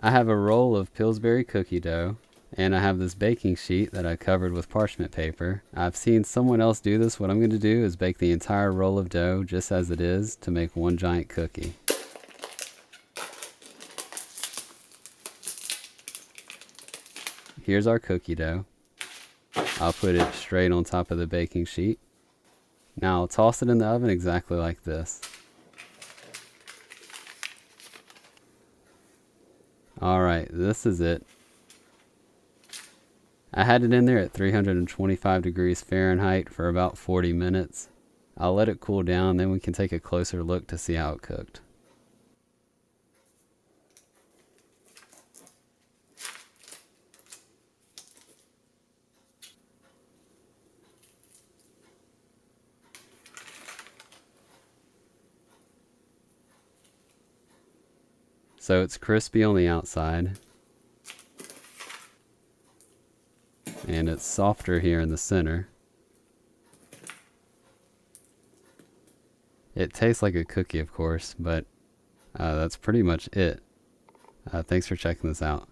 I have a roll of Pillsbury cookie dough, and I have this baking sheet that I covered with parchment paper. I've seen someone else do this. What I'm going to do is bake the entire roll of dough just as it is to make one giant cookie. Here's our cookie dough. I'll put it straight on top of the baking sheet. Now I'll toss it in the oven exactly like this. Alright, this is it. I had it in there at 325 degrees Fahrenheit for about 40 minutes. I'll let it cool down, then we can take a closer look to see how it cooked. So it's crispy on the outside, and it's softer here in the center. It tastes like a cookie, of course, but that's pretty much it. Thanks for checking this out.